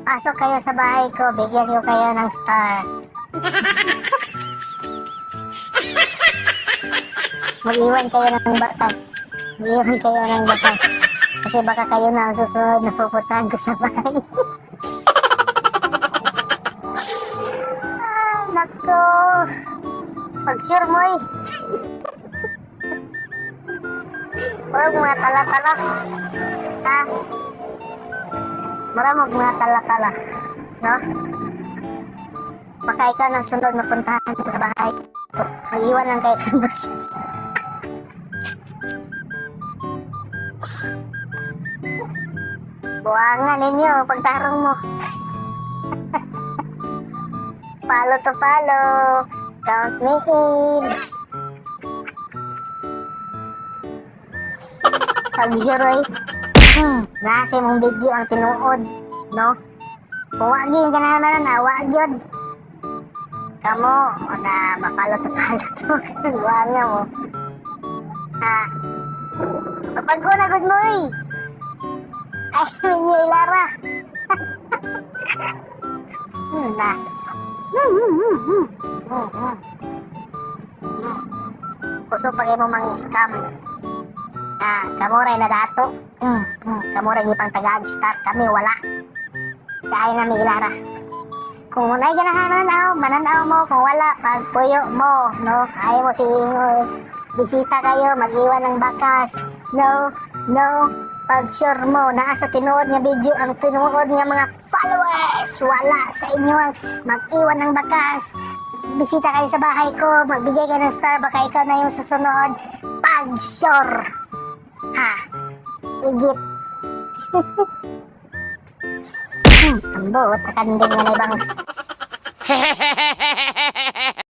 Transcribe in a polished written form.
Pasok kayo sa bahay ko, bigyan ko kayo ng star. Mag-iwan kayo ng batas. Mag-iwan kayo ng batas. Kasi baka kayo na ang susunod na pupuntahan ko sa bahay. Nako. Pag-sure mo eh. Huwag mga tala-tala. Ha? Maramag mga tala-tala. No? Baka ikaw ng sunod na puntahan ko sa bahay. Mag-iwan lang kayo ng batas. Buwangan ninyo pagtarong mo. Follow to follow. Count me in. Pag-juroy. Nasa mong video ang tinuod. No? Huwag yun ka naman na. Huwag yun. Kamu, na ma-follow to follow to. Buwangan mo. Kapag ko nagod mo eh. Ay, minyo ilara. Na. Kusog pa kayo mo mga scam. Kamuray na dato. Kamuray di pang taga-start. Kami wala. Kaya na may ilara. Kung unay ganahanan mananaw mo. Kung wala, pagpuyo mo. No? Ayaw mo si bisita kayo, mag-iwan ng bakas. No. Pag sure mo, sa tinuod nga video ang tinuod nga mga followers, wala sa inyo ang mag-iwan ng bakas. Bisita kayo sa bahay ko, magbigay kayo ng star, baka ikaw na yung susunod. Pag sure. Igit. Tambot, sa kanding na ibang